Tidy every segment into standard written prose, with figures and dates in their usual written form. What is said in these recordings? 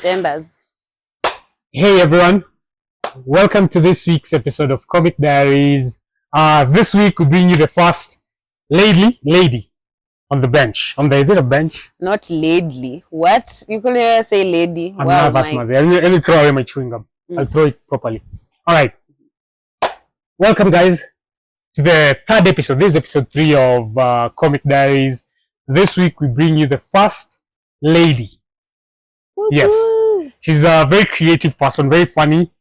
Tenders. Hey everyone, welcome to this week's episode of Comic Diaries. This week we bring you the first lady on the bench. Is it a bench? Not ladly. What? You could say lady. I'm nervous, Mazi. Let me throw away my chewing gum. I'll throw it properly. Alright. Welcome guys to the third episode. This is episode 3 of Comic Diaries. This week we bring you the first lady. Yes. She's a very creative person, very funny.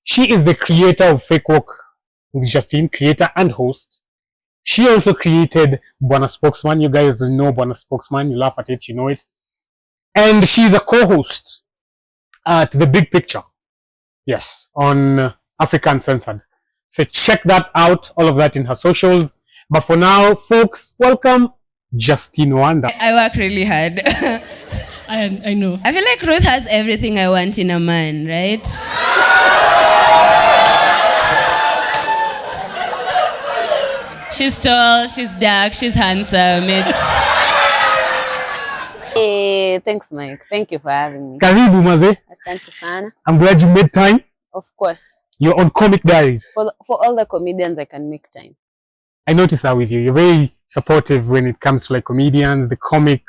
She is the creator of Fake Walk with Justine, creator and host. She also created Bwana Spokesman. You guys know Bwana Spokesman. You laugh at it, you know it. And she's a co-host to The Big Picture. Yes, on Africa Uncensored. So check that out, all of that in her socials. But for now, folks, welcome Justine Wanda. I work really hard. I know. I feel like Ruth has everything I want in a man, right? She's tall, she's dark, she's handsome. Hey, thanks, Mike. Thank you for having me. Karibu maze. Asante sana. I'm glad you made time. Of course. You're on Comic Diaries. For all the comedians, I can make time. I noticed that with you. You're very supportive when it comes to like comedians, the comic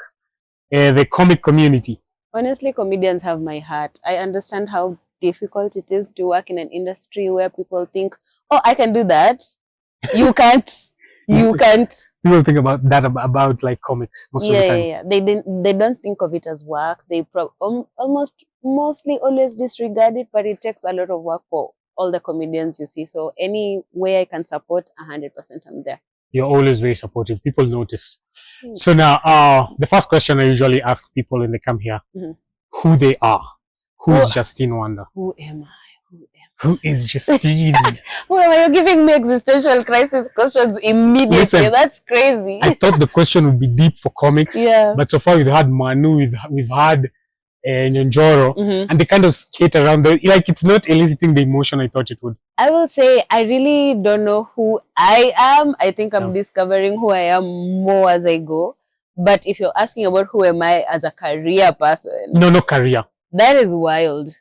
community. Honestly, comedians have my heart. I understand how difficult it is to work in an industry where people think, oh, I can do that. You can't. You can't. People think about that about like comics most of the time. Yeah. They don't think of it as work. They mostly always disregard it, but it takes a lot of work for all the comedians you see. So any way I can support, 100% I'm there. You're always very supportive. People notice. So now, the first question I usually ask people when they come here, who they are. Who is Justine Wanda? Who am I? Who is Justine? Who am I? You're giving me existential crisis questions immediately. Listen, that's crazy. I thought the question would be deep for comics. Yeah. But so far we've had Manu, we've had Nyonjoro, and they kind of skate around like it's not eliciting the emotion I thought it would. I will say I really don't know who I am. I think I'm discovering who I am more as I go. But if you're asking about who am I as a career person, no career. That is wild.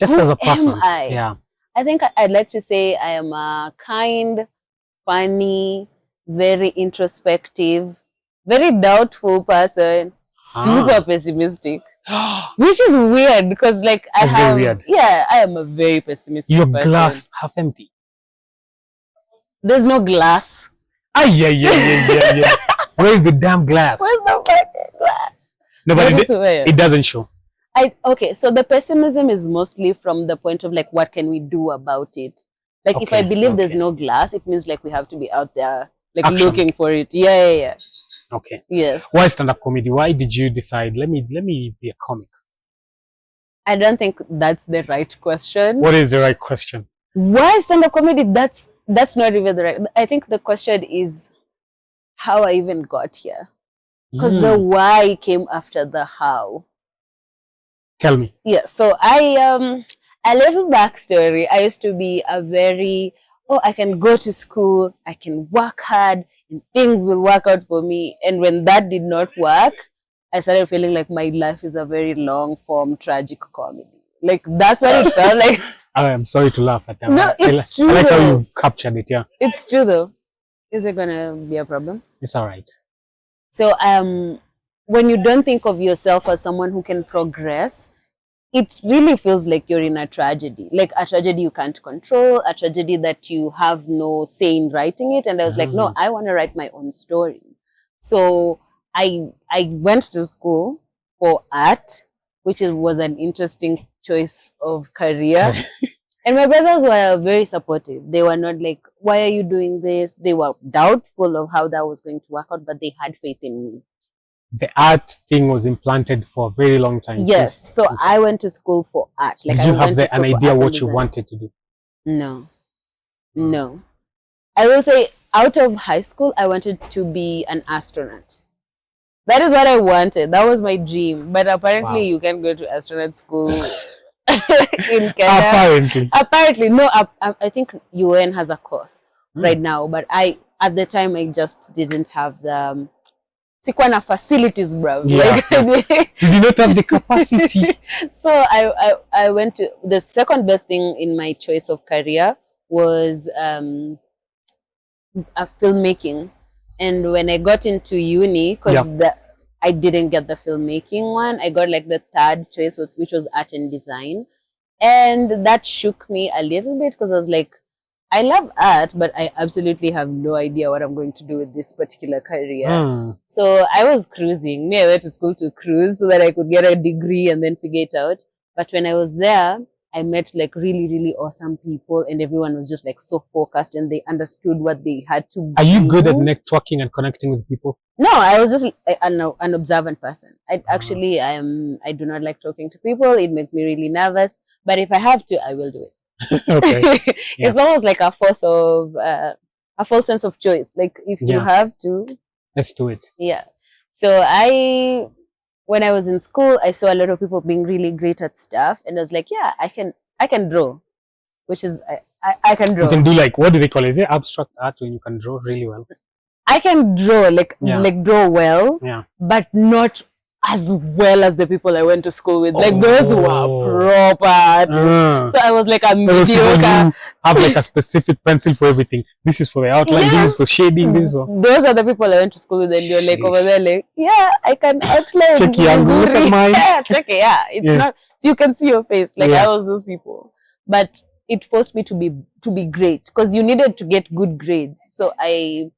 Just who as a person, am I? Yeah. I think I'd like to say I am a kind, funny, very introspective, very doubtful person, super pessimistic. Which is weird because like very weird. Yeah, I am a very pessimistic Your person. glass half empty. There's no glass. Yeah. Where's the damn glass? Where's the fucking glass? No, but it doesn't show. Okay, so the pessimism is mostly from the point of like, what can we do about it? Like, if I believe there's no glass, it means like we have to be out there, like looking for it. Yeah. Okay. Yes. Why stand-up comedy? Why did you decide, let me be a comic? I don't think that's the right question. What is the right question? Why stand-up comedy? That's not even the right. I think the question is how I even got here. Because the why came after the how. Tell me. Yeah, so a little backstory. I used to be I can go to school, I can work hard, and things will work out for me. And when that did not work, I started feeling like my life is a very long-form tragic comedy. Like, that's what it felt like. I'm sorry to laugh at that. No, it's true. I like how you've captured it, yeah. It's true, though. Is it gonna be a problem? It's all right. So, when you don't think of yourself as someone who can progress, it really feels like you're in a tragedy, like a tragedy you can't control, a tragedy that you have no say in writing it. And I was like, no, I want to write my own story. So I went to school for art, which was an interesting choice of career. And my brothers were very supportive. They were not like, why are you doing this? They were doubtful of how that was going to work out, but they had faith in me. The art thing was implanted for a very long time. Yes. So I went to school for art. Like, did you have an idea what you wanted to do? No. I will say out of high school, I wanted to be an astronaut. That is what I wanted. That was my dream. But apparently you can go to astronaut school in Kenya. Apparently. No, I think UN has a course right now. But at the time, I just didn't have the sikuwa na facilities, bro. Yeah, Like, you did not have the capacity. So I went to the second best thing in my choice of career was filmmaking. And when I got into uni, because I didn't get the filmmaking one, I got like the third choice, which was art and design. And that shook me a little bit because I was like, I love art, but I absolutely have no idea what I'm going to do with this particular career. So I was cruising. I went to school to cruise so that I could get a degree and then figure it out. But when I was there, I met like really, really awesome people, and everyone was just like so focused and they understood what they had to do. Are you good at networking and connecting with people? No, I was just an observant person. I do not like talking to people. It makes me really nervous. But if I have to, I will do it. Okay. It's almost like a false sense of choice. Like if you have to, let's do it. Yeah. So when I was in school, I saw a lot of people being really great at stuff, and I was like, yeah, I can draw, which is I can draw. You can do like, what do they call it? Is it abstract art when you can draw really well? I can draw like draw well, but not as well as the people I went to school with. Like those were proper artists. So I was like a mediocre. Have like a specific pencil for everything. This is for the outline. This is for shading. This one. Those are the people I went to school with, and you're like over there, like, yeah, I can outline. Check your angle. Look at mine. Yeah, check it. Yeah, it's not. So you can see your face. Like I was those people, but it forced me to be great because you needed to get good grades. So I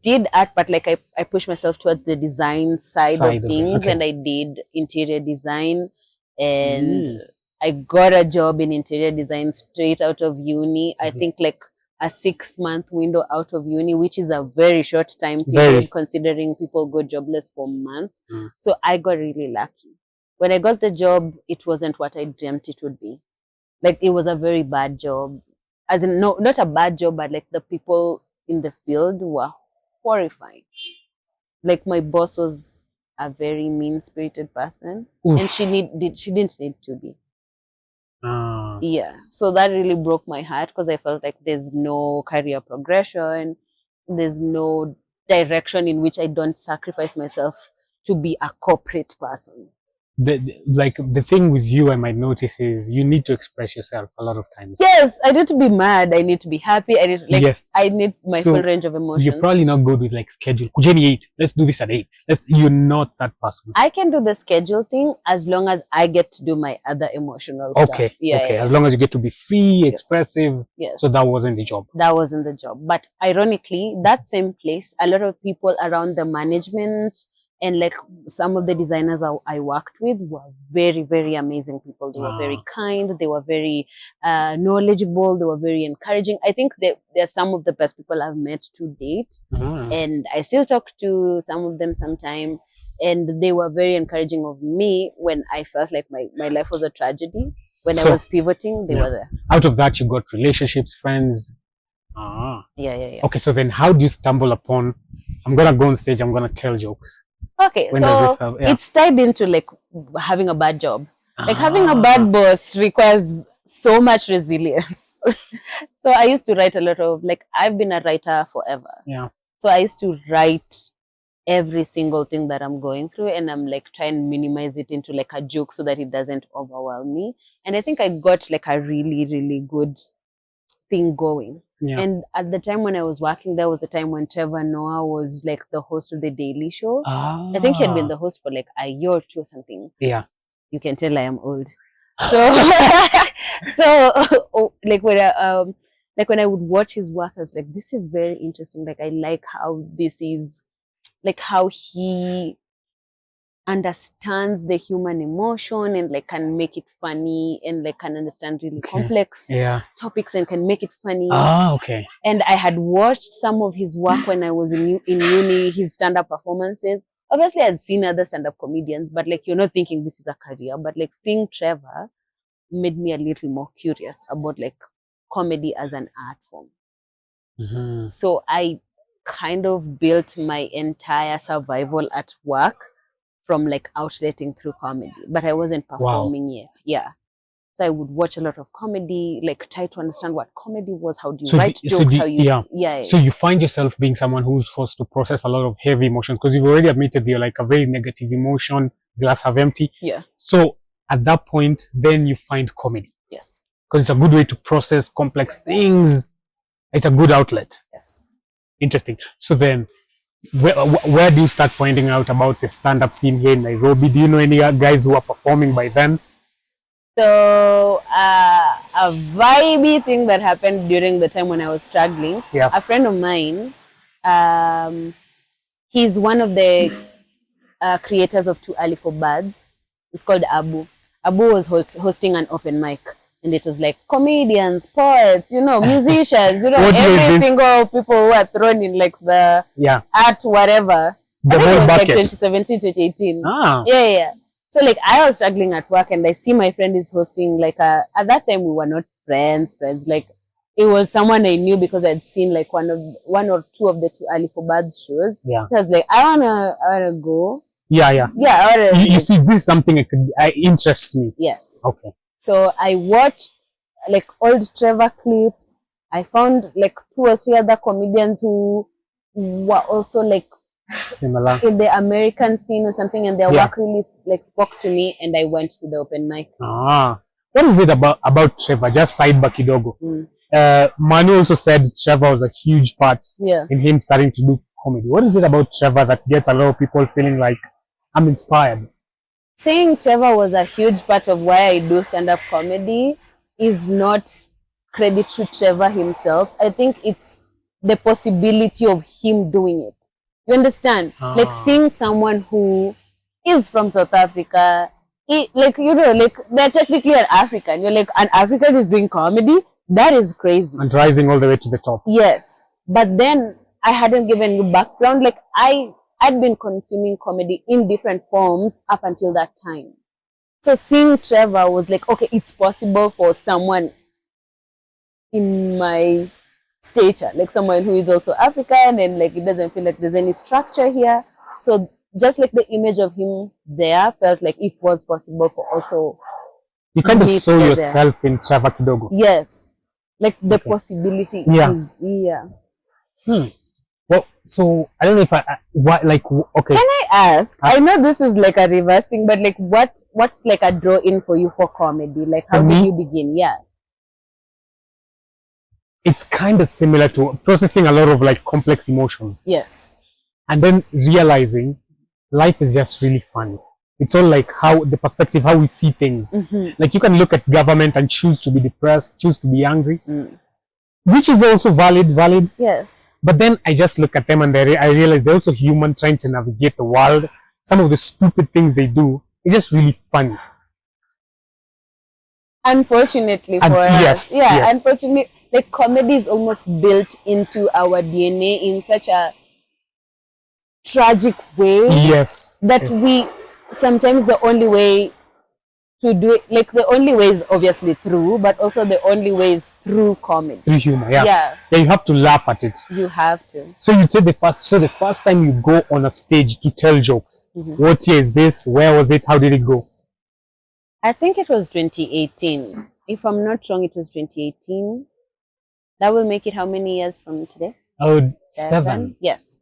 did art, but like I pushed myself towards the design side of things, and I did interior design, and I got a job in interior design straight out of uni. I think like a 6-month window out of uni, which is a very short time period considering people go jobless for months. So I got really lucky. When I got the job, it wasn't what I dreamt it would be. Like it was a very bad job. As in, no, not a bad job, but like the people in the field were horrifying. Like my boss was a very mean-spirited person. Oof. And she didn't need to be. Yeah, so that really broke my heart because I felt like there's no career progression, there's no direction in which I don't sacrifice myself to be a corporate person. The thing with you I might notice is you need to express yourself a lot of times. Yes, I need to be mad, I need to be happy, I need my full range of emotions. You're probably not good with like schedule. Kujeni 8, let's do this at 8. You're not that person. I can do the schedule thing as long as I get to do my other emotional stuff. Okay. As long as you get to be free, expressive. Yes. So that wasn't the job. That wasn't the job. But ironically, that same place, a lot of people around the management and like some of the designers I worked with were very, very amazing people. They were very kind. They were very knowledgeable. They were very encouraging. I think they're some of the best people I've met to date. And I still talk to some of them sometimes. And they were very encouraging of me when I felt like my life was a tragedy. When I was pivoting, they were there. Out of that, you got relationships, friends. Yeah. Okay, so then how do you stumble upon, I'm going to go on stage, I'm going to tell jokes. Okay, so it's tied into like having a bad job. Like having a bad boss requires so much resilience. So I used to write a lot of, like, I've been a writer forever. Yeah. So I used to write every single thing that I'm going through, and I'm like trying to minimize it into like a joke so that it doesn't overwhelm me. And I think I got like a really, really good thing going. Yeah. And at the time when I was working, there was the time when Trevor Noah was like the host of the Daily Show. I think he had been the host for like a year or two or something. Yeah. You can tell I am old. So like when I would watch his work, I was like, this is very interesting. Like I like how this is like how he understands the human emotion and like can make it funny and like can understand really complex topics and can make it funny. Okay. And I had watched some of his work when I was in uni, his stand-up performances. Obviously, I'd seen other stand-up comedians, but like you're not thinking this is a career. But like seeing Trevor made me a little more curious about like comedy as an art form. So I kind of built my entire survival at work from like outletting through comedy, but I wasn't performing yet. Yeah. So I would watch a lot of comedy, like try to understand what comedy was, how do you So write jokes, how you, yeah. So you find yourself being someone who's forced to process a lot of heavy emotions because you've already admitted you're like a very negative emotion, glass half empty. Yeah. So at that point, then you find comedy Yes. because it's a good way to process complex things. It's a good outlet. Yes. Interesting. So then, where do you start finding out about the stand-up scene here in Nairobi? Do you know any guys who are performing by then? So a vibey thing that happened during the time when I was struggling. Yeah. A friend of mine, he's one of the creators of Too Early for Birds. It's called Abu. Abu was hosting an open mic, and it was like comedians, poets, musicians, every single people who are thrown in like the art whatever. The I think whole it was bucket. like 2017, 2018. Ah. Yeah. So like I was struggling at work, and I see my friend is hosting like at that time we were not friends. Like it was someone I knew because I'd seen like one or two of the Too Early for Birds shows. Yeah. So I was like, I wanna go. Yeah. You see, this is something interests me. Yes. Okay. So I watched like old Trevor clips. I found like 2 or 3 other comedians who were also like similar in the American scene or something, and their work really like spoke to me, and I went to the open mic. What is it about Trevor? Just sidebar kidogo. Manu also said Trevor was a huge part in him starting to do comedy. What is it about Trevor that gets a lot of people feeling like I'm inspired? Saying Trevor was a huge part of why I do stand-up comedy is not credit to Trevor himself. I think it's the possibility of him doing it. You understand? Like seeing someone who is from South Africa, like they're technically an African. You're like, an African is doing comedy? That is crazy. And rising all the way to the top. Yes. But then I hadn't given you background. Like I'd been consuming comedy in different forms up until that time. So seeing Trevor was like, okay, it's possible for someone in my stature, like someone who is also African, and like it doesn't feel like there's any structure here. So just like the image of him there felt like it was possible for also you kind of saw yourself in Trevor Kidogo. Yes. Like the possibility is Well, so I don't know if okay. Can I ask? I know this is like a reverse thing, but like what's like a draw in for you for comedy? Like how did you begin? Yeah. It's kind of similar to processing a lot of like complex emotions. Yes. And then realizing life is just really funny. It's all like how the perspective, how we see things. Like you can look at government and choose to be depressed, choose to be angry, which is also valid. Yes. But then I just look at them and I realize they're also human trying to navigate the world. Some of the stupid things they do is just really funny. Unfortunately for us. Yes. Unfortunately, like comedy is almost built into our DNA in such a tragic way. Yes. That we sometimes the only way to do it, like the only way is obviously through, but also the only way is through comedy. Through humor, yeah, you have to laugh at it. You have to. So you said the first time you go on a stage to tell jokes, what year is this? Where was it? How did it go? I think it was 2018. If I'm not wrong, it was 2018. That will make it how many years from today? Oh, 7. Yes.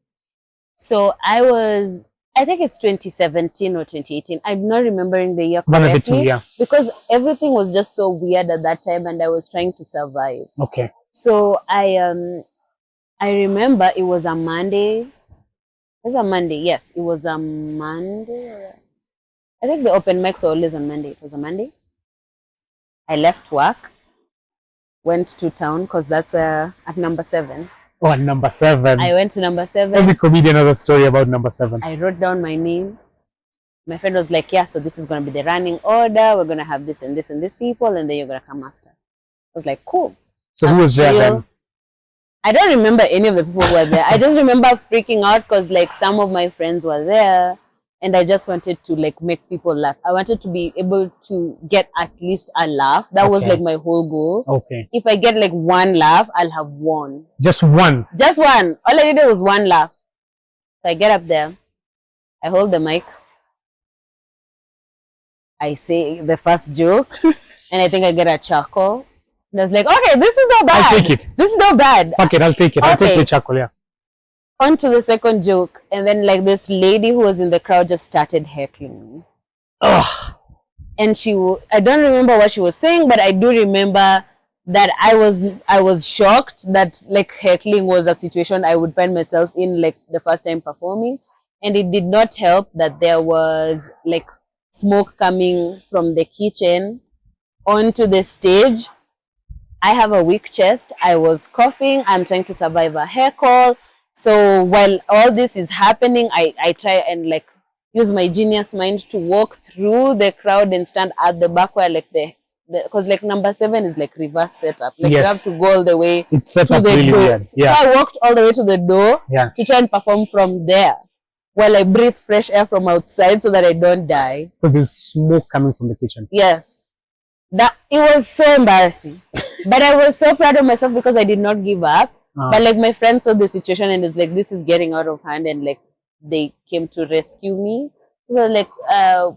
So I think it's 2017 or 2018. I'm not remembering the year correctly. Because everything was just so weird at that time, and I was trying to survive. Okay. So I remember it was a Monday. It was a Monday. Yes, it was a Monday. I think the open mics are always on Monday. It was a Monday. I left work, went to town because that's where at number 7. Oh, number 7. I went to number 7. Every comedian has a story about number 7. I wrote down my name. My friend was like, yeah, so this is going to be the running order. We're going to have this and this and this people, and then you're going to come after. I was like, cool. So who was there then? I don't remember any of the people who were there. I just remember freaking out because like some of my friends were there, and I just wanted to like make people laugh. I wanted to be able to get at least a laugh. That was like my whole goal. Okay. If I get like one laugh, I'll have won. Just one? Just one. All I needed was one laugh. So I get up there. I hold the mic. I say the first joke, and I think I get a chuckle. And I was like, okay, this is not bad. I'll take it. This is not bad. Fuck it, I'll take it. I'll take Okay. the chuckle, yeah. On to the second joke, and then like this lady who was in the crowd just started heckling me. Ugh. And I don't remember what she was saying, but I do remember that I was shocked that like heckling was a situation I would find myself in like the first time performing. And it did not help that there was like smoke coming from the kitchen onto the stage. I have a weak chest. I was coughing. I'm trying to survive a heckle. So while all this is happening, I try and like use my genius mind to walk through the crowd and stand at the back where like because like number 7 is like reverse setup. Like you have to go all the way. It's set to up the really door. weird. Yeah. So I walked all the way to the door Yeah. to try and perform from there while I breathe fresh air from outside so that I don't die. Because there's smoke coming from the kitchen. Yes. That it was so embarrassing. But I was so proud of myself because I did not give up. But like my friends saw the situation and was like, this is getting out of hand, and like they came to rescue me. So they're like,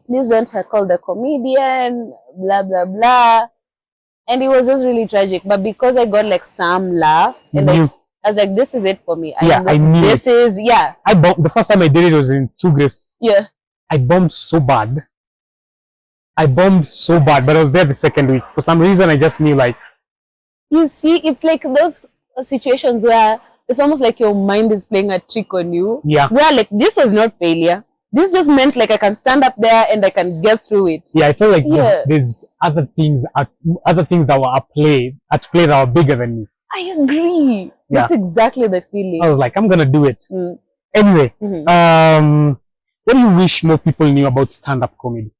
please don't heckle the comedian, blah blah blah. And it was just really tragic. But because I got like some laughs, and like, I was like, this is it for me. I knew this is I bombed. The first time I did it was in 2 Grapes. Yeah. I bombed so bad. But I was there the second week. For some reason, I just knew like. You see, it's like those situations where it's almost like your mind is playing a trick on you. Yeah. Where like this was not failure. This just meant like I can stand up there and I can get through it. Yeah, I feel like there's other things that were at play that were bigger than me. I agree. Yeah. That's exactly the feeling. I was like, I'm gonna do it. Anyway, what do you wish more people knew about stand-up comedy?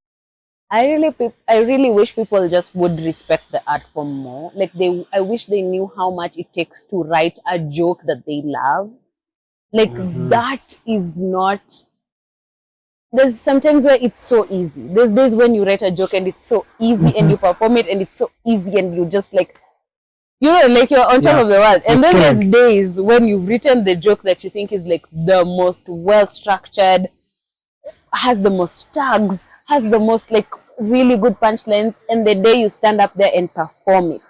I really wish people just would respect the art form more. Like I wish they knew how much it takes to write a joke that they love. Like that is not. There's sometimes where it's so easy. There's days when you write a joke and it's so easy and you perform it and it's so easy and you just like, like you're on top of the world. And then there's days when you've written the joke that you think is like the most well-structured, has the most tags, has the most like really good punchlines, and the day you stand up there and perform it,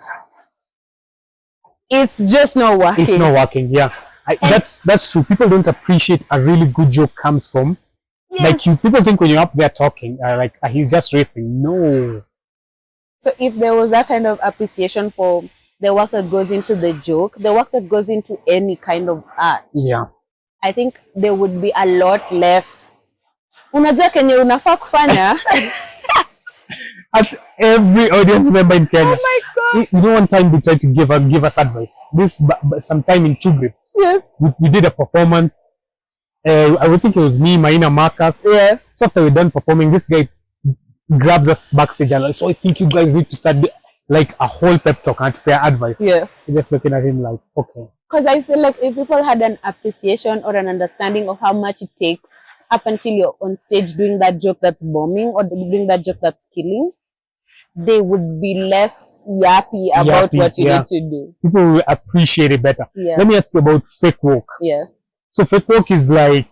it's just not working. It's not working, yeah. That's true. People don't appreciate a really good joke comes from. Yes. Like people think when you're up there talking, he's just riffing. No. So if there was that kind of appreciation for the work that goes into the joke, the work that goes into any kind of art, I think there would be a lot less. Unajua kenye unafaa kufanya. That's every audience member in Kenya. Oh my God. You know, one time we tried to give us advice. This sometime in 2 Grapes. Yes. We did a performance. I would think it was me, Maina, Marcus. Yeah. So after we're done performing, this guy grabs us backstage and like, so I think you guys need to start like a whole pep talk and prepare advice. Yeah. We're just looking at him like, okay. Because I feel like if people had an appreciation or an understanding of how much it takes up until you're on stage doing that joke that's bombing or doing that joke that's killing, they would be less yappy about what you need to do. People will appreciate it better. Yeah. Let me ask you about fake work. Yes. So fake work is like,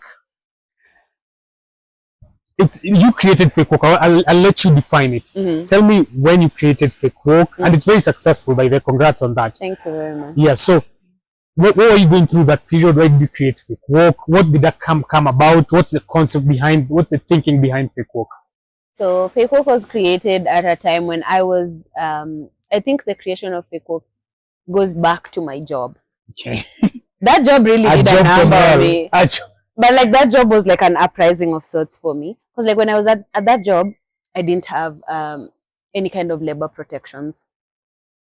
you created fake work. I'll let you define it. Tell me when you created fake work, and it's very successful by the way. Congrats on that. Thank you very much. Yeah. So, what were you going through that period? Why did you create fake work? What did that come about? What's the concept behind? What's the thinking behind fake work? So fake work was created at a time when I was. I think the creation of fake work goes back to my job. Okay. That job really did a number on me. But like that job was like an uprising of sorts for me. Because like when I was at that job, I didn't have any kind of labor protections.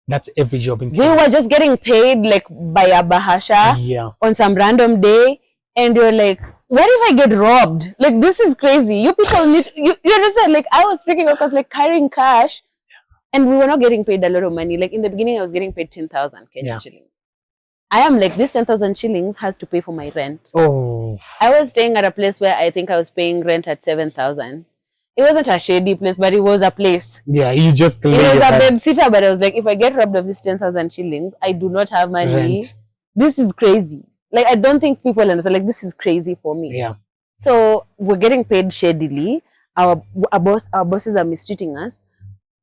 That's every job in Kenya. We were just getting paid like by a bahasha on some random day. And you're like, what if I get robbed? Like, this is crazy. You people need, you understand? Like, I was freaking out because like carrying cash and we were not getting paid a lot of money. Like in the beginning, I was getting paid 10,000 Kenyan shillings. I am like, this 10,000 shillings has to pay for my rent. Oh. I was staying at a place where I think I was paying rent at 7,000. It wasn't a shady place, but it was a place. Yeah, you just... It was a bed sitter, but I was like, if I get robbed of this 10,000 shillings, I do not have money. Rent. This is crazy. Like, I don't think people understand. Like, this is crazy for me. Yeah. So, we're getting paid shadily. our bosses are mistreating us.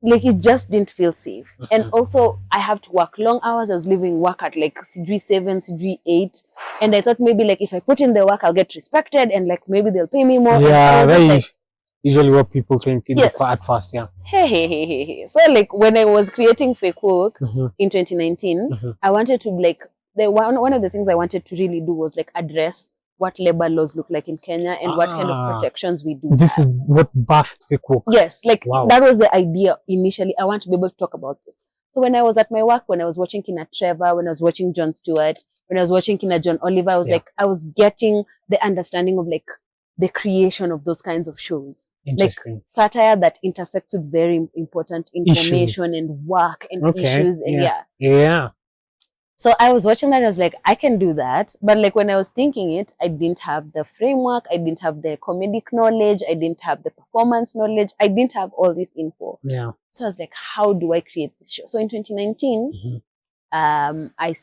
Like it just didn't feel safe. And also I have to work long hours. I was leaving work at like degree 7, degree 8, and I thought maybe like if I put in the work I'll get respected and like maybe they'll pay me more. And Yeah, I was that just is like, usually what people think Yes. at first. Yeah. hey. So like when I was creating fake work in 2019, I wanted to like one of the things I wanted to really do was like address what labor laws look like in Kenya and what kind of protections we do. This is what birthed fake work. Yes, like Wow. that was the idea initially. I want to be able to talk about this. So when I was at my work, when I was watching Kina Trevor, when I was watching Jon Stewart, when I was watching Kina John Oliver, I was like, I was getting the understanding of like the creation of those kinds of shows. Interesting. Like satire that intersects with very important information and work and issues. And yeah. So I was watching that, I was like, I can do that. But like when I was thinking it, I didn't have the framework, I didn't have the comedic knowledge, I didn't have the performance knowledge, I didn't have all this info. Yeah. So I was like, how do I create this show? So in 2019, I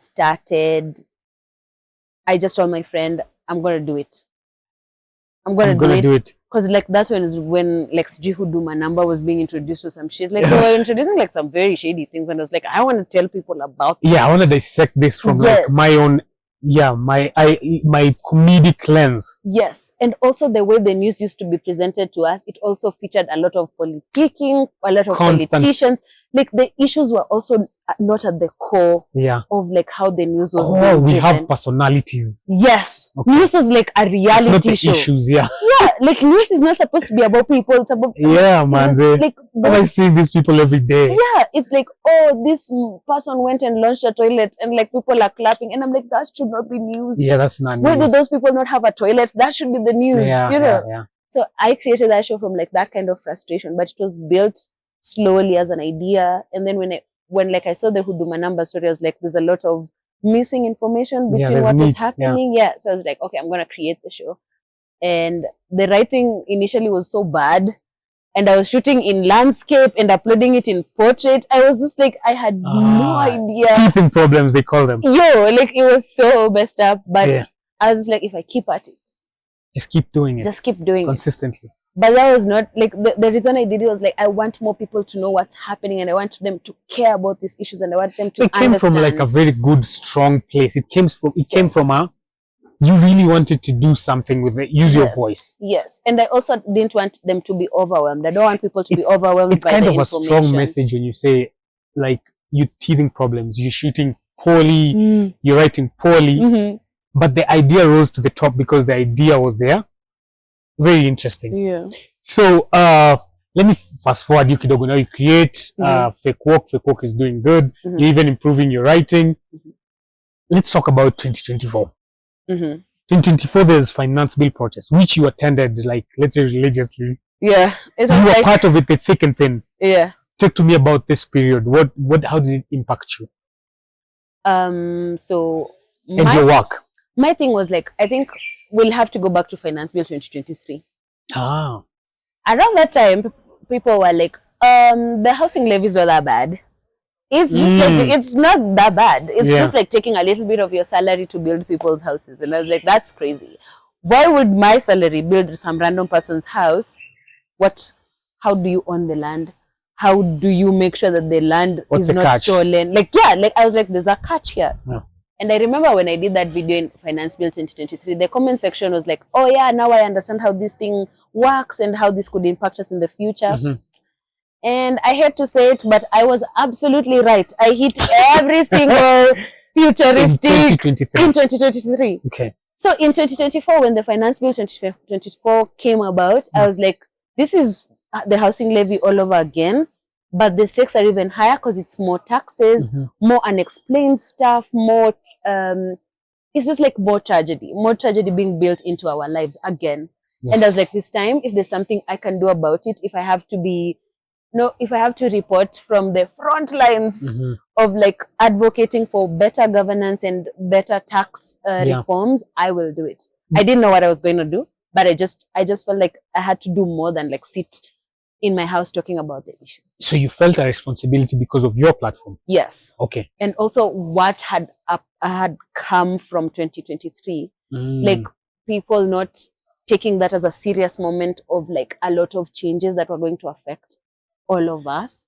just told my friend, I'm going to do it. I'm going to do it. Because like that's when like Sijui Huduma number was being introduced to some shit. Like they were introducing like some very shady things, and I was like, I want to tell people about this. Yeah, I want to dissect this from like my own my comedic lens. Yes. And also the way the news used to be presented to us, it also featured a lot of politicking, a lot of politicians. Like the issues were also not at the core of like how the news was being we driven. have personalities. Yes. News was like a reality not the show. Issues, Yeah, like news is not supposed to be about people. It's about man. Like I see these people every day. Yeah, it's like, oh, this person went and launched a toilet, and like people are clapping, and I'm like, that should not be news. Yeah, that's not news. Why do those people not have a toilet? That should be the news. You know. Yeah. So I created that show from like that kind of frustration, but it was built slowly as an idea. And then when like I saw the Huduma number story, I was like, there's a lot of missing information between what was happening. So I was like, okay, I'm gonna create the show. And the writing initially was so bad, and I was shooting in landscape and uploading it in portrait. I was just like, I had no idea. Teething problems, they call them. Like it was so messed up. But I was just like, if I keep at it, just keep doing it. Just keep doing consistently. But that was not like the reason I did it was like, I want more people to know what's happening, and I want them to care about these issues, and I want them to understand. So it came from like a very good, strong place. It came from you really wanted to do something with it, use your voice. Yes. And I also didn't want them to be overwhelmed. I don't want people to be overwhelmed by the information. It's kind of a strong message when you say, like, you're teething problems, you're shooting poorly, you're writing poorly, but the idea rose to the top because the idea was there. Very interesting. Yeah. So, let me fast forward you kidogo. Now you create fake work. Fake work is doing good. You're even improving your writing. Let's talk about 2024. 2024, there's finance bill protest, which you attended, like, let's say religiously. Yeah. You were part of it, the thick and thin. Yeah. Talk to me about this period. How did it impact you? So. And your work. My thing was like, I think we'll have to go back to finance bill 2023. Around that time, people were like, the housing levies are that bad. It's just like, it's not that bad. It's just like taking a little bit of your salary to build people's houses. And I was like, that's crazy. Why would my salary build some random person's house? How do you own the land? How do you make sure that the land is not stolen? Like, I was like, there's a catch here. Yeah. And I remember when I did that video in Finance Bill 2023, the comment section was like, oh yeah, now I understand how this thing works and how this could impact us in the future. And I hate to say it, but I was absolutely right. I hit every single futuristic in 2023. Okay. So in 2024, when the Finance Bill 2024 came about, I was like, this is the housing levy all over again. But the stakes are even higher because it's more taxes, more unexplained stuff, more, it's just like more tragedy being built into our lives again. And I was like, this time, if there's something I can do about it, if I have to report from the front lines of like advocating for better governance and better tax reforms, I will do it. I didn't know what I was going to do, but I just felt like I had to do more than like sit in my house talking about the issue. So you felt a responsibility because of your platform? Yes. Okay. And also what had come from 2023, like people not taking that as a serious moment of like a lot of changes that were going to affect all of us.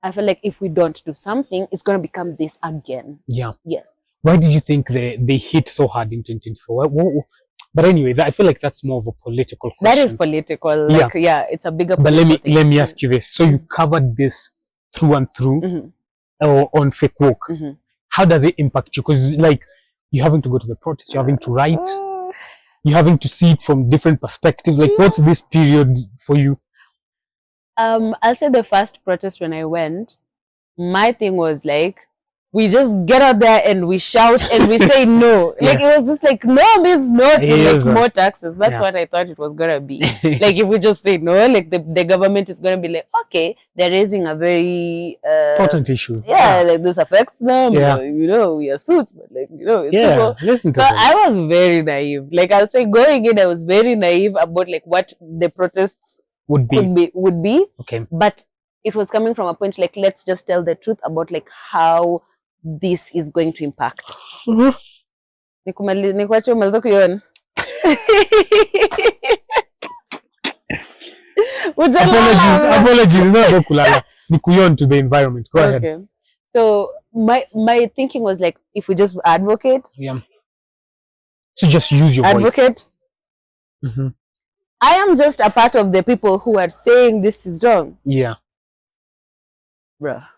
I feel like if we don't do something, it's going to become this again. Yeah. Yes. Why did you think they hit so hard in 2024? But anyway, I feel like that's more of a political question. That is political. Like, yeah, it's a bigger. But let me ask you this: so you covered this through and through, on Fake Woke. How does it impact you? Because like you're having to go to the protest, you're having to write, you're having to see it from different perspectives. Like, what's this period for you? I'll say the first protest when I went, my thing was like, we just get out there and we shout and we say no. Like, it was just like, no means no to like more taxes. That's what I thought it was going to be. Like, if we just say no, like the government is going to be like, okay, they're raising a very important issue. Yeah, like this affects them. You know, we are suits, but like, you know, it's listen to so them. I was very naive. Like, I'll say going in, I was very naive about like what the protests would be. Okay. But it was coming from a point like, let's just tell the truth about like how this is going to impact us. Nikuache umaliza kuiona. Apologies. It's not about kulala. Ni kuiona to the environment. Go ahead. So my thinking was like, if we just advocate. Yeah. So just use your voice. Advocate. I am just a part of the people who are saying this is wrong. Yeah. Bruh.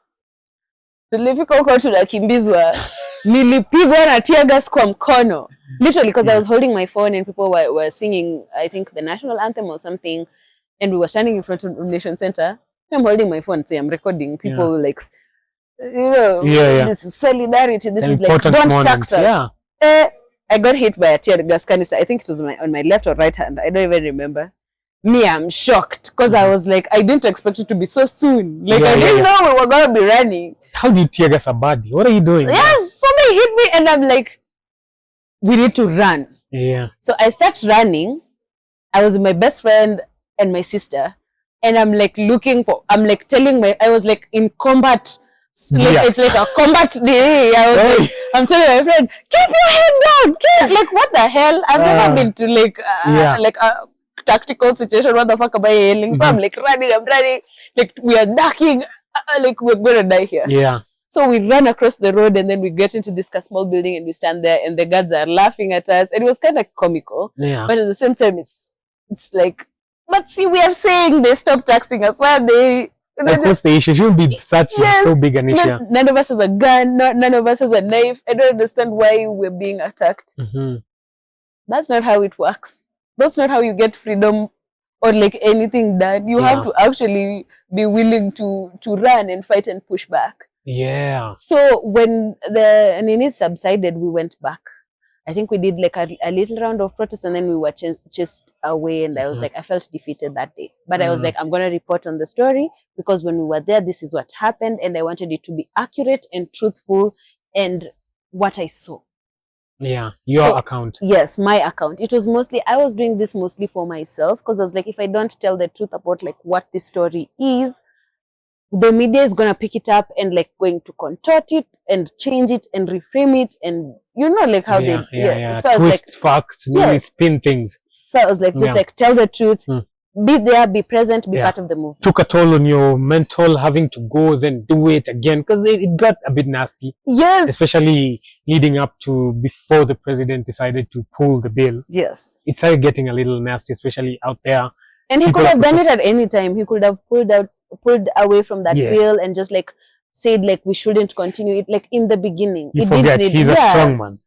Tulifika huko tunakimbizwa. Nilipigwa na tear gas kwa mkono. Literally, because I was holding my phone and people were singing, I think, the national anthem or something. And we were standing in front of Nation Center. I'm holding my phone, say I'm recording. People like, you know, this is solidarity. This is like, don't tax us. I got hit by a tear gas canister. I think it was on my left or right hand. I don't even remember. Me, I'm shocked because I was like, I didn't expect it to be so soon. Like, I didn't know we were going to be running. How do you tear gas a body? What are you doing? Yes, somebody hit me and I'm like, we need to run. Yeah. So I start running. I was with my best friend and my sister. And I'm like I was like in combat. Like, it's like a combat day. I was like, I'm telling my friend, keep your head down. Like, what the hell? I've never been to like a tactical situation. What the fuck am I yelling? So I'm like I'm running. Like, we are ducking. Like, we're going to die here. Yeah. So we run across the road and then we get into this small building and we stand there and the guards are laughing at us. And it was kind of comical. Yeah. But at the same time, it's like, but see, we are saying they stop taxing us. Why are they? Like, what's the issue? It shouldn't be so big an issue. None of us has a gun. None of us has a knife. I don't understand why we're being attacked. That's not how it works. That's not how you get freedom or like anything done. You have to actually be willing to run and fight and push back. Yeah. So when the Nini subsided, we went back. I think we did like a little round of protest and then we were chased away. And I was like, I felt defeated that day. But I was like, I'm going to report on the story because when we were there, this is what happened. And I wanted it to be accurate and truthful and what I saw. Yeah, your account. Yes, my account. It was mostly, I was doing this mostly for myself because I was like, if I don't tell the truth about like what this story is, the media is going to pick it up and like going to contort it and change it and reframe it and you know like how So twist facts, spin things. So I was like, just like tell the truth, be there, be present, be part of the movement. Took a toll on your mental, having to go then do it again because it got a bit nasty. Yes. Especially leading up to before the president decided to pull the bill. Yes. It started getting a little nasty, especially out there. And he could have done it at any time. He could have pulled away from that bill and just like said like we shouldn't continue it like in the beginning. You forget he's a strong man.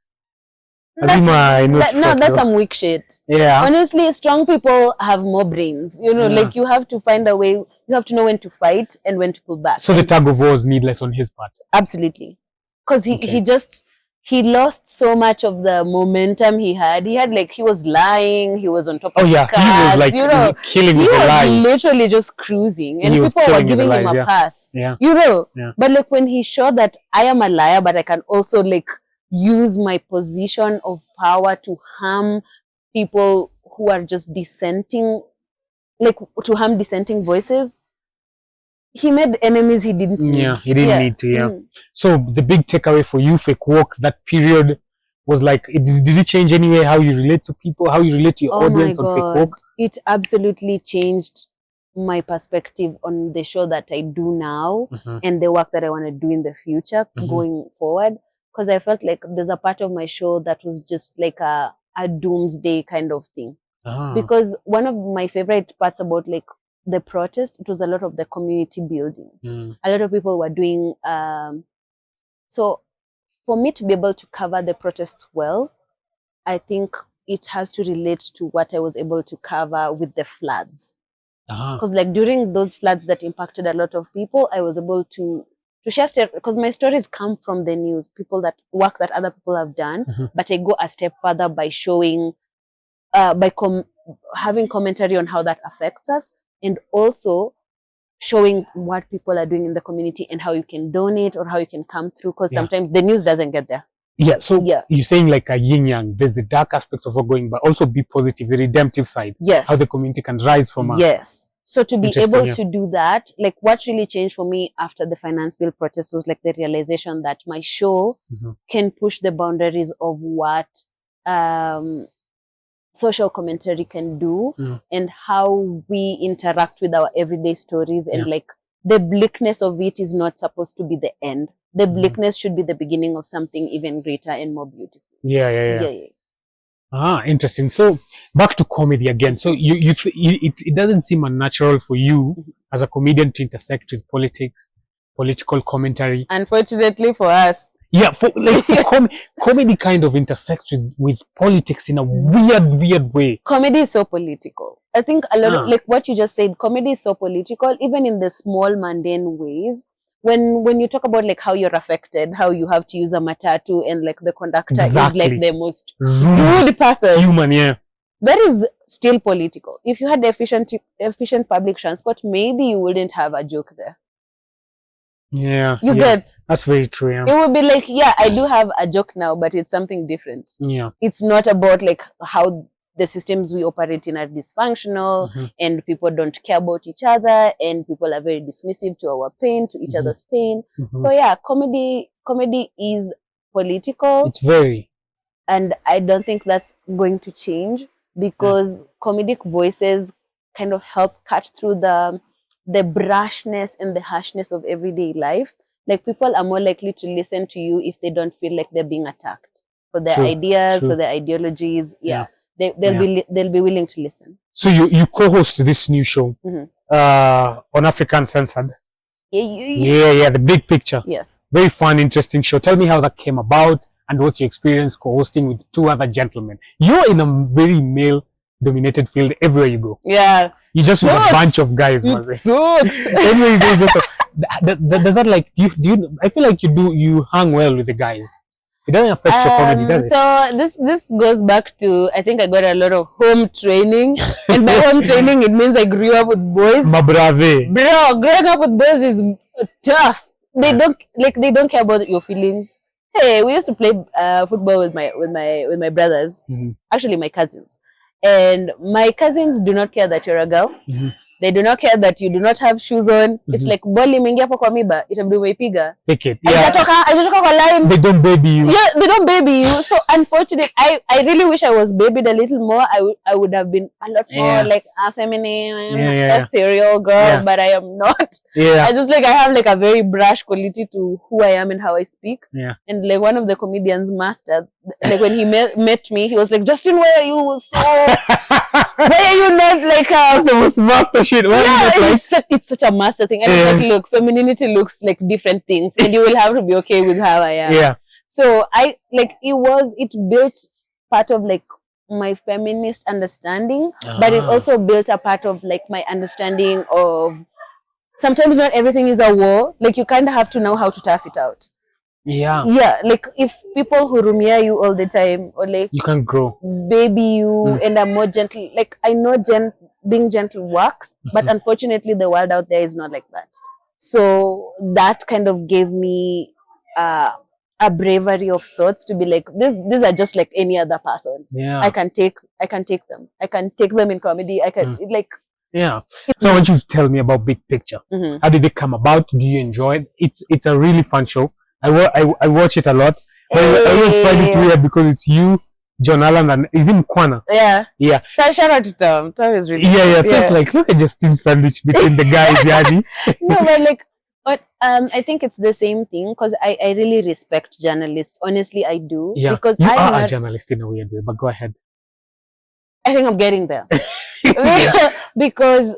That's some weak shit. Yeah. Honestly, strong people have more brains. You know, like you have to find a way. You have to know when to fight and when to pull back. So the tug of war is needless on his part. Absolutely, because he lost so much of the momentum he had. He had like he was lying. He was on top of cars. He was like killing with the lies. He was literally just cruising, and people were giving him a pass. Yeah. You know, but like when he showed that I am a liar, but I can also like use my position of power to harm people who are just dissenting, like to harm dissenting voices. He made enemies he didn't need. Yeah, he didn't need to, So the big takeaway for you, Fake Woke, that period was like, did it change anyway how you relate to people, how you relate to your Oh my audience on Fake God. Walk? It absolutely changed my perspective on the show that I do now and the work that I want to do in the future going forward. Because I felt like there's a part of my show that was just like a doomsday kind of thing. Because one of my favorite parts about like the protest, it was a lot of the community building. A lot of people were doing, so for me to be able to cover the protests well, I think it has to relate to what I was able to cover with the floods. Because like during those floods that impacted a lot of people, I was able to share stories, because my stories come from the news, people that work that other people have done, but I go a step further by showing, having commentary on how that affects us, and also showing what people are doing in the community and how you can donate or how you can come through, because sometimes the news doesn't get there. So you're saying like a yin yang. There's the dark aspects of what's going, but also be positive, the redemptive side. Yes. How the community can rise from us. Yes. So to be able to do that, like what really changed for me after the finance bill protest was like the realization that my show can push the boundaries of what social commentary can do and how we interact with our everyday stories, and like the bleakness of it is not supposed to be the end. The bleakness should be the beginning of something even greater and more beautiful. Yeah. Interesting. So back to comedy again. So it doesn't seem unnatural for you as a comedian to intersect with politics, political commentary. Unfortunately for us. Yeah, for comedy kind of intersects with politics in a weird way. Comedy is so political. I think a lot of, like what you just said, comedy is so political, even in the small mundane ways. When you talk about like how you're affected, how you have to use a matatu and like the conductor is like the most rude person. Human, that is still political. If you had efficient public transport, maybe you wouldn't have a joke there. You get? That's very true. Yeah. It would be like, I do have a joke now, but it's something different. Yeah. It's not about like how the systems we operate in are dysfunctional and people don't care about each other and people are very dismissive to our pain, to each other's pain. So comedy is political. It's very. And I don't think that's going to change, because comedic voices kind of help cut through the brashness and the harshness of everyday life. Like people are more likely to listen to you if they don't feel like they're being attacked for their ideas, for their ideologies. They'll be willing to listen. So you co-host this new show on Africa Uncensored. The big picture. Yes. Very fun, interesting show. Tell me how that came about and what's your experience co-hosting with two other gentlemen. You're in a very male-dominated field everywhere you go. Yeah. You just with a bunch of guys. Anyway, you guys does that like do you? I feel like you hang well with the guys. It doesn't affect your comedy, does it? So this goes back to, I think I got a lot of home training, and by home training it means I grew up with boys. Ma brave. Bro, growing up with boys is tough. They don't care about your feelings. Hey, we used to play football with my brothers, actually my cousins, and my cousins do not care that you're a girl. They do not care that you do not have shoes on. It's like ball imeingia hapo kwa miba, itabidi umeipiga. Pick it. Haijatoka kwa line. They don't baby you. Yeah, they don't baby you. So unfortunately, I really wish I was babied a little more. I would have been a lot more like a feminine, ethereal girl, but I am not. I just I have like a very brash quality to who I am and how I speak. And like one of the comedians mastered, like when he met me, he was like, Justine, why are you so why are you not like the most master shit? It's such a master thing. And it's like, look, femininity looks like different things, and you will have to be okay with how I am. So I like it built part of like my feminist understanding, but it also built a part of like my understanding of sometimes not everything is a war. Like you kind of have to know how to tough it out. Like if people who rumia you all the time, or like you can grow, baby you and are more gentle. Like I know being gentle works, but unfortunately the world out there is not like that. So that kind of gave me a bravery of sorts to be like, these are just like any other person. I can take them. I can take them in comedy. I can So I want you to tell me about Big Picture. How did it come about? Do you enjoy it? It's a really fun show. I watch it a lot. But I always find it weird because it's you, John Allan, and is it Mukhwana? Yeah. Yeah. So shout out to Tom. Tom is really Yeah. So it's like, look at Justine sandwich between the guys, Yani. no, but like, but I think it's the same thing because I really respect journalists. Honestly, I do. Yeah. Because You I'm are a not, journalist in a weird way, but go ahead. I think I'm getting there. Because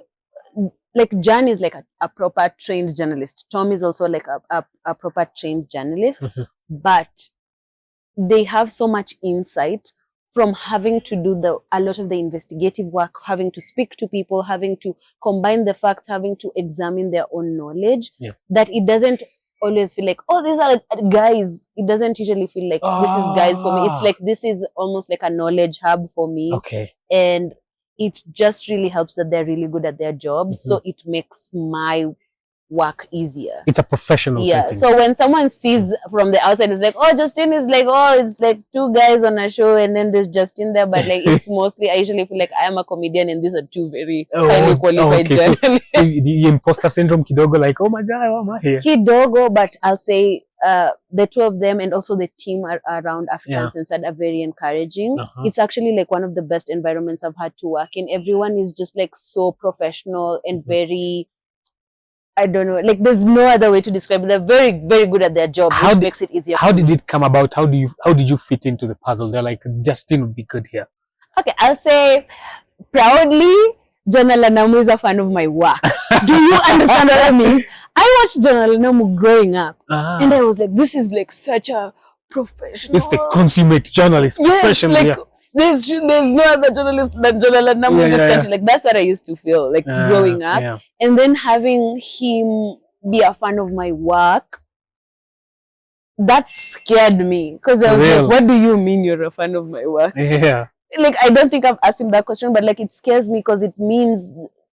like Jan is like a proper trained journalist. Tom is also like a proper trained journalist, but they have so much insight from having to do a lot of the investigative work, having to speak to people, having to combine the facts, having to examine their own knowledge, that it doesn't always feel like, oh, these are guys. It doesn't usually feel like this is guys for me. It's like this is almost like a knowledge hub for me. Okay. And it just really helps that they're really good at their job. So it makes my work easier. It's a professional setting. So when someone sees from the outside, it's like, oh, Justine is like, oh, it's like two guys on a show and then there's Justine there. But like, it's mostly, I usually feel like I am a comedian and these are two very highly qualified journalists. So the imposter syndrome kidogo, like, oh my God, why am I here? Kidogo, but I'll say the two of them and also the team around African Censored are very encouraging. It's actually like one of the best environments I've had to work in. Everyone is just like so professional and very, I don't know, like there's no other way to describe it. They're very, very good at their job, which makes it easier. How did it come about? How did you fit into the puzzle? They're like, Justine would be good here. Okay, I'll say proudly, Namu is a fan of my work. Do you understand what that means? I watched Namu growing up, and I was like, this is like such a professional. It's the consummate journalist, professional. Like, there's no other journalist than Namu in this country. Like that's what I used to feel like growing up, and then having him be a fan of my work, that scared me because I was like, what do you mean you're a fan of my work? Yeah. Like I don't think I've asked him that question, but like it scares me because it means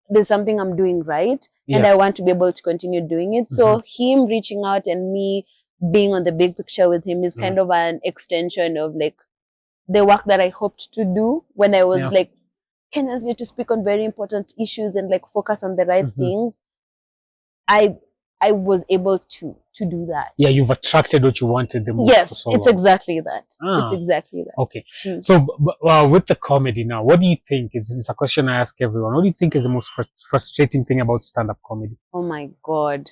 there's something I'm doing right, and I want to be able to continue doing it. So him reaching out and me being on the big picture with him is kind of an extension of like the work that I hoped to do when I was like, Kenyans need to speak on very important issues and like focus on the right things. I was able to do that. Yeah, you've attracted what you wanted the most. Yes, it's exactly that. It's exactly that. Okay. So with the comedy now, what do you think is a question I ask everyone. What do you think is the most frustrating thing about stand-up comedy? Oh my God.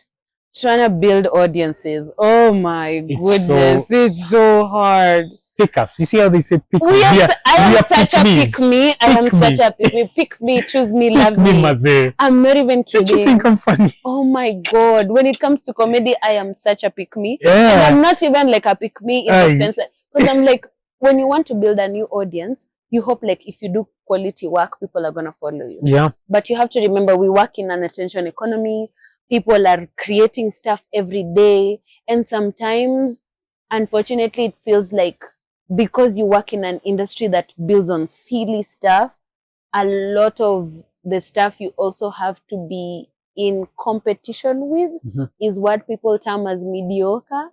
Trying to build audiences. Oh my goodness. It's so hard. Pick us. You see how they say pick me? I am such a pick me. I am such a pick me. Pick me, choose me, love me. I'm not even kidding. Don't you think I'm funny? Oh my God. When it comes to comedy, I am such a pick me. Yeah. And I'm not even like a pick me in the sense that, because I'm like, when you want to build a new audience, you hope like if you do quality work, people are going to follow you. Yeah. But you have to remember, we work in an attention economy. People are creating stuff every day. And sometimes, unfortunately, it feels like because you work in an industry that builds on silly stuff, a lot of the stuff you also have to be in competition with is what people term as mediocre.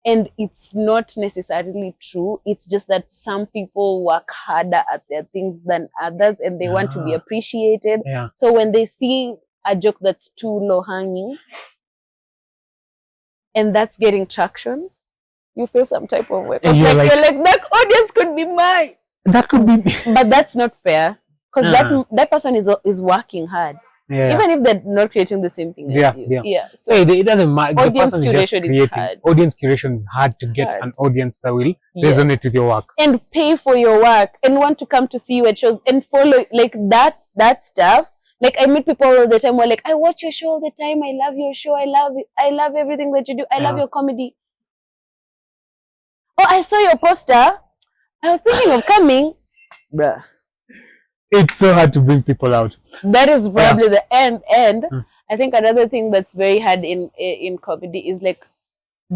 And it's not necessarily true. It's just that some people work harder at their things than others and they want to be appreciated. Yeah. So when they see a joke that's too low hanging and that's getting traction, you feel some type of way. You're like, that audience could be mine. That could be. But that's not fair. Because that person is working hard. Yeah. Even if they're not creating the same thing as you. Yeah. So it doesn't matter. The person is just creating. Hard. Audience curation is hard to get an audience that will resonate with your work. And pay for your work and want to come to see you at shows and follow like that stuff. Like I meet people all the time who are like, I watch your show all the time. I love your show. I love everything that you do. I love your comedy. Oh, I saw your poster. I was thinking of coming. Bruh. It's so hard to bring people out. That is probably the end. And I think another thing that's very hard in comedy is like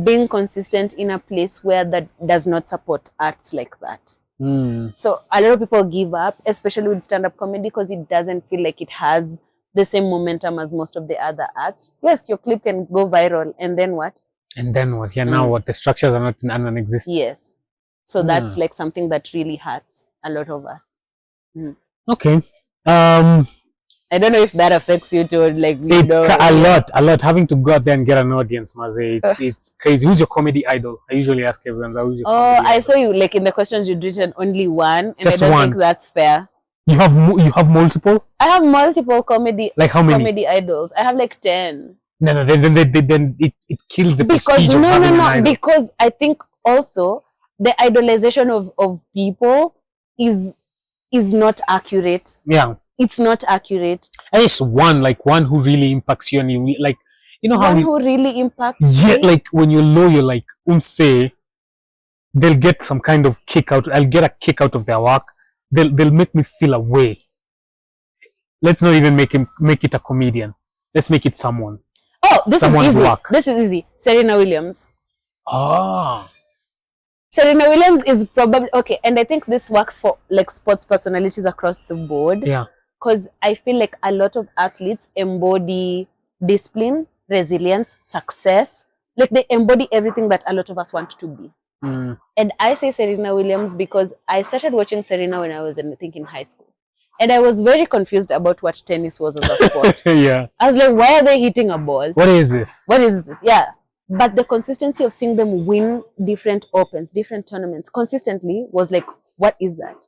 being consistent in a place where that does not support arts like that. So a lot of people give up, especially with stand-up comedy, because it doesn't feel like it has the same momentum as most of the other arts. Yes, your clip can go viral, and then what? And then what? Yeah, now what? The structures are not non-existent. Yes. So that's like something that really hurts a lot of us. Okay. I don't know if that affects you too. Like, you know, A lot. Having to go out there and get an audience, Maze, it's crazy. Who's your comedy idol? I usually ask everyone, who's your Oh, comedy I idol? saw you like in the questions you'd written only one, and Just I don't one. think that's fair. You have multiple? I have multiple comedy Like how many? comedy idols. I have like 10. No, then it kills the Because prestige of having an idol. because I think also the idolization of people is not accurate. Yeah. It's not accurate. And it's one who really impacts you, and you like, you know how One who really impacts yeah, me. like when you're low, you're like, say, they'll get some kind of kick out. I'll get a kick out of their work. They'll make me feel a way. Let's not even make it a comedian. Let's make it someone. Oh, this Someone's is easy. work. This is easy. Serena Williams. Ah. Serena Williams is probably okay, and I think this works for like sports personalities across the board. Yeah. Because I feel like a lot of athletes embody discipline, resilience, success. Like they embody everything that a lot of us want to be. Mm. And I say Serena Williams because I started watching Serena when I was I think in high school. And I was very confused about what tennis was as a sport. Yeah. I was like, why are they hitting a ball? What is this? What is this? Yeah. But the consistency of seeing them win different opens, different tournaments consistently was like, what is that?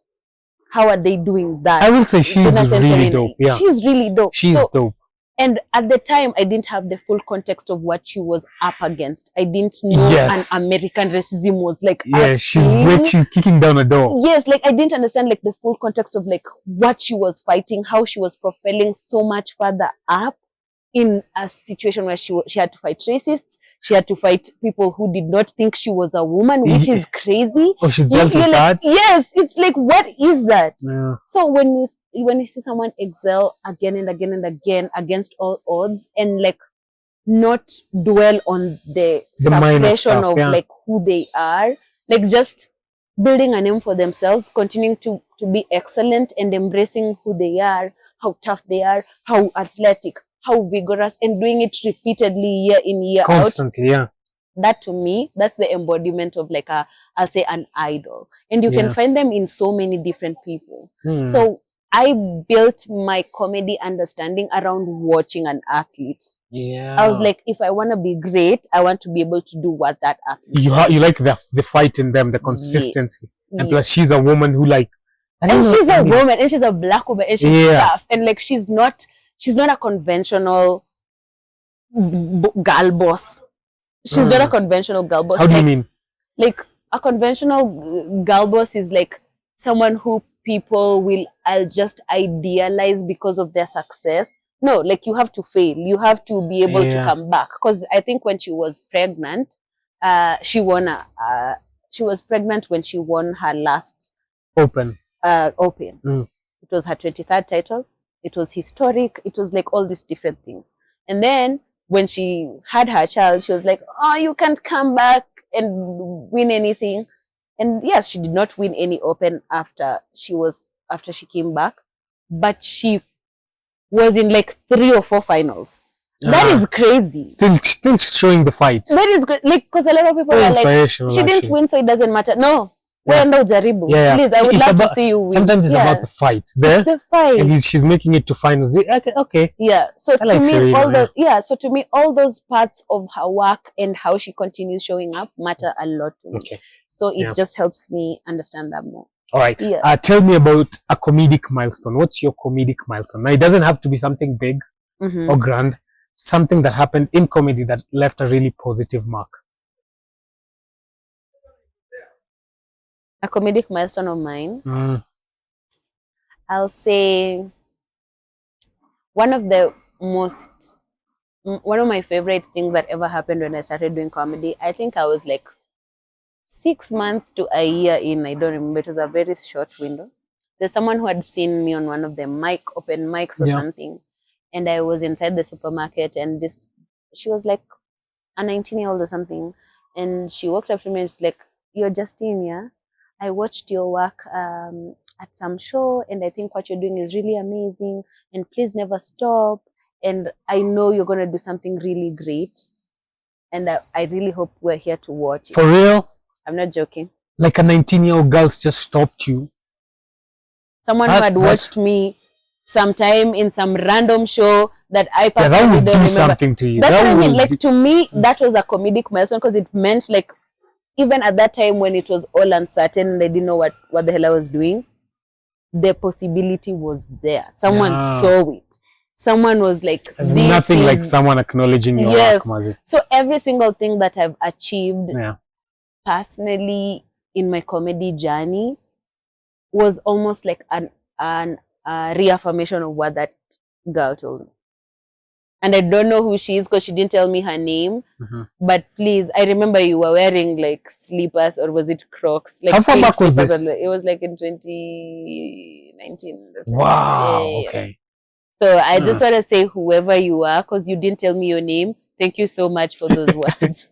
How are they doing that? I will say she's Venus and really Serena. dope. Yeah. She's really dope. She's So- dope. And at the time, I didn't have the full context of what she was up against. I didn't know Yes. an American racism was like. Yeah, a she's thing. she's kicking down a door. Yes, like I didn't understand like the full context of like what she was fighting, how she was propelling so much further up in a situation where she had to fight racists. She had to fight people who did not think she was a woman, which is crazy. Oh, she's dealt with You're like, that. yes, it's like, what is that? Yeah. So when you see someone excel again and again and again against all odds and like not dwell on the minor suppression stuff, of yeah. like who they are, like just building a name for themselves, continuing to be excellent and embracing who they are, how tough they are, how athletic, how vigorous, and doing it repeatedly year in, year out. Constantly, yeah. That to me, that's the embodiment of like I'll say an idol. And you can Yeah. find them in so many different people. Hmm. So I built my comedy understanding around watching an athlete. Yeah. I was like, if I want to be great, I want to be able to do what that athlete you does. like the fight in them, the consistency, and Yes. plus she's a woman who like. I don't And know, she's I a mean, woman, and she's a black woman, and she's Yeah. tough, and like she's not a conventional girl boss. She's not a conventional girl boss. How do you Like, mean? like a conventional girl boss is like someone who people will I'll just idealize because of their success. No, like you have to fail. You have to be able to Yeah. come back. Because I think when she was pregnant, she was pregnant when she won her last Open. Open. Mm. It was her 23rd title. It was historic. It was like all these different things. And then when she had her child, she was like, oh, you can't come back and win anything. And yes, she did not win any Open after she came back, but she was in like 3 or 4 finals. That is crazy. Still showing the fight. That is great. Like, because a lot of people Very are like, inspirational, she didn't actually. win, so it doesn't matter. No. Yeah. Wenda ujaribu. Yeah. Please, I would It's love about- to see you win. Sometimes it's Yeah. about the fight. There, It's the fight. and she's making it to finals. Okay. Yeah. So I like to me, Serena, so to me, all those parts of her work and how she continues showing up matter a lot to me. Okay. So it Yeah. just helps me understand that more. All right. Yeah. Tell me about a comedic milestone. What's your comedic milestone? Now, it doesn't have to be something big Mhm. or grand. Something that happened in comedy that left a really positive mark. A comedic milestone of mine, Mm. I'll say one of my favorite things that ever happened when I started doing comedy. I think I was like 6 months to a year in. I don't remember. It was a very short window. There's someone who had seen me on one of the open mics or Yeah. something, and I was inside the supermarket, and she was like a 19-year-old or something, and she walked up to me and she's like, "You're Justine, yeah? I watched your work at some show, and I think what you're doing is really amazing, and please never stop, and I know you're going to do something really great, and I really hope we're here to watch it." For real? I'm not joking. Like a 19-year-old girl just stopped you. Someone who had watched me sometime in some random show that I Yeah, personally that would don't do remember. something to you. That's That what I mean. would Like be- to me, that was a comedic milestone because it meant like even at that time when it was all uncertain and I didn't know what the hell I was doing, the possibility was there. Someone Yeah. saw it. Someone was like, There's this nothing like is- someone acknowledging your Yes. work, Mazi. So every single thing that I've achieved Yeah. personally in my comedy journey was almost like an reaffirmation of what that girl told me. And I don't know who she is because she didn't tell me her name. Mhm. But please, I remember you were wearing like slippers, or was it Crocs? Like How far pink back was slippers, this? or it was like in 2019. Wow. Yeah, yeah. Okay. So I just want to say, whoever you are, because you didn't tell me your name, thank you so much for those words.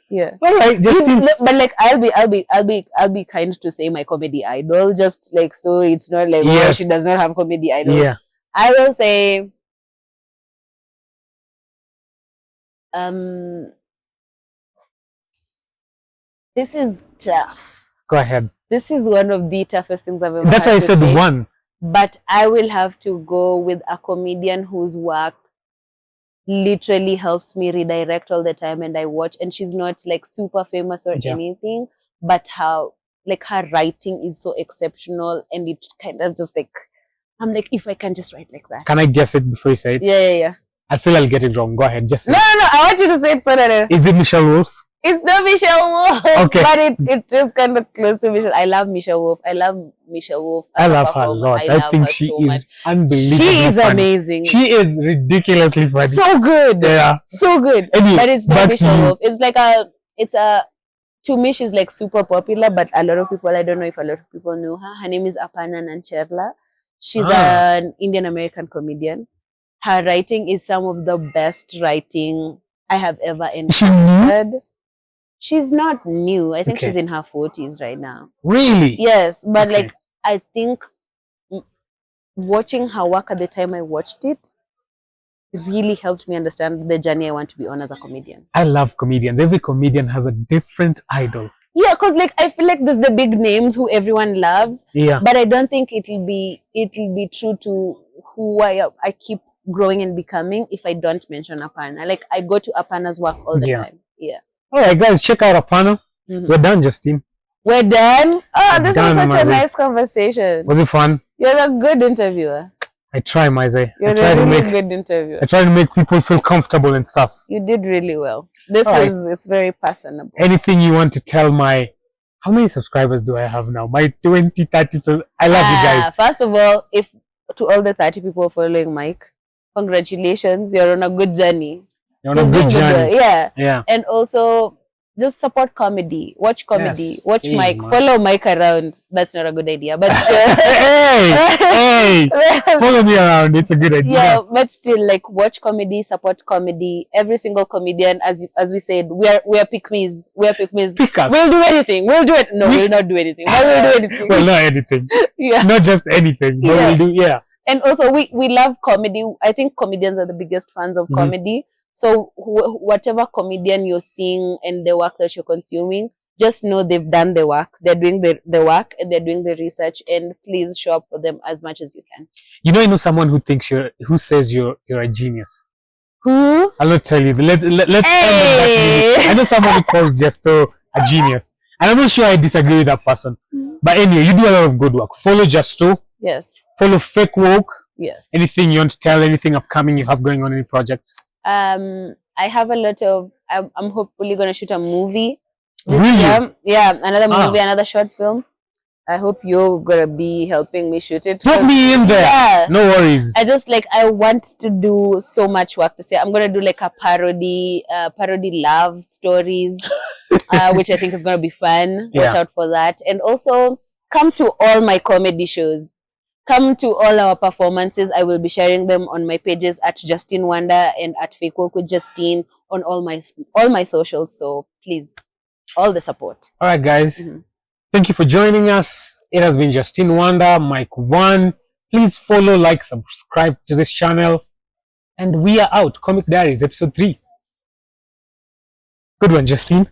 Yeah. All right, Justine. But like I'll be kind to say my comedy idol, just like so it's not like oh Yes. she does not have comedy idols. Yeah. I will say this is tough. Go ahead. This is one of the toughest things I've ever That's had why I to said say. one. But I will have to go with a comedian whose work literally helps me redirect all the time, and I watch, and she's not like super famous or Yeah. anything, but how like her writing is so exceptional, and it kind of just like I'm like, if I can just write like that. Can I guess it before you say it? Yeah. I feel I'll get it wrong. Go ahead. Just say No, it. I want you to say it so that Is it Michelle Wolf? it's not Michelle Wolf, Okay. but it's just kind of close to Michelle. I love Michelle Wolf. I love Michelle Wolf. I as a love her a performer. lot. I love think her she so is much. unbelievably She is funny. amazing. She is ridiculously funny. So good. Yeah. So good. Anyway, But it's not back to Michelle you. Wolf. It's like to me, she's like super popular, but a lot of people, I don't know if a lot of people know her. Her name is Aparna Nancherla. She's an Indian American comedian. Her writing is some of the best writing I have ever encountered. She's not new. I think Okay. she's in her 40s right now. Really? Yes, but Okay. like I think watching her work at the time I watched it really helped me understand the journey I want to be on as a comedian. I love comedians. Every comedian has a different idol. Yeah, because like I feel like there's the big names who everyone loves, Yeah. but I don't think it'll be true to who I keep growing and becoming if I don't mention Aparna. Like I go to Aparna's work all the Yeah. time. Yeah. All right, guys, check out Apana. Mhm. We're done, Justine. We're done. Oh, We're this done, was such a Mazi. nice conversation. Was it fun? You're a good interviewer. I try, Mazi. You're I try a to really make good interviewer. I try to make people feel comfortable and stuff. You did really well. This All right. it's very personable. Anything you want to tell my how many subscribers do I have now? My 20, 30. So I love you guys. First of all, if to all the 30 people following Mike, congratulations. You're on a good journey. You're on a He's good doing journey. Yeah. Yeah. And also just support comedy. Watch comedy. Yes, Watch please, Mike. man. Follow Mike around. That's not a good idea. But hey, follow me around. It's a good idea. yeah, but still, like, watch comedy, support comedy. Every single comedian, as we said, we are pick-me's. We are pick-me's. Pick us. We'll do anything. We'll do it. No, we'll not do anything. But we'll do anything. Well, not anything. Yeah. Not just anything. But Yeah. we'll do, yeah. And also, we love comedy. I think comedians are the biggest fans of comedy. So whatever comedian you're seeing and the work that you're consuming, just know they've done the work. They're doing the work and they're doing the research. And please show up for them as much as you can. You know, I know someone who thinks who says you're a genius. Who? I'll not tell you. Let's end on that minute. I know someone who calls Justo a genius. And I'm not sure I disagree with that person. But anyway, you do a lot of good work. Follow Justo. Yes. Follow Fake Woke. Yes. Anything you want to tell, anything upcoming you have going on, any project? I have a lot of. I'm hopefully gonna shoot a movie this Really? year. Yeah, another Ah. movie, another short film. I hope you're gonna be helping me shoot it. Put me in there. Yeah. No worries. I want to do so much work this year. I'm gonna do like a parody love stories, which I think is gonna be fun. Watch Yeah. out for that. And also come to all my comedy shows. Come to all our performances. I will be sharing them on my pages at Justine Wanda and at Fake Walk with Justine on all my socials. So please, all the support. All right, guys. Thank you for joining us. It has been Justine Wanda, Mike 1. Please follow, like, subscribe to this channel. And we are out. Comic Diaries, episode 3. Good one, Justine.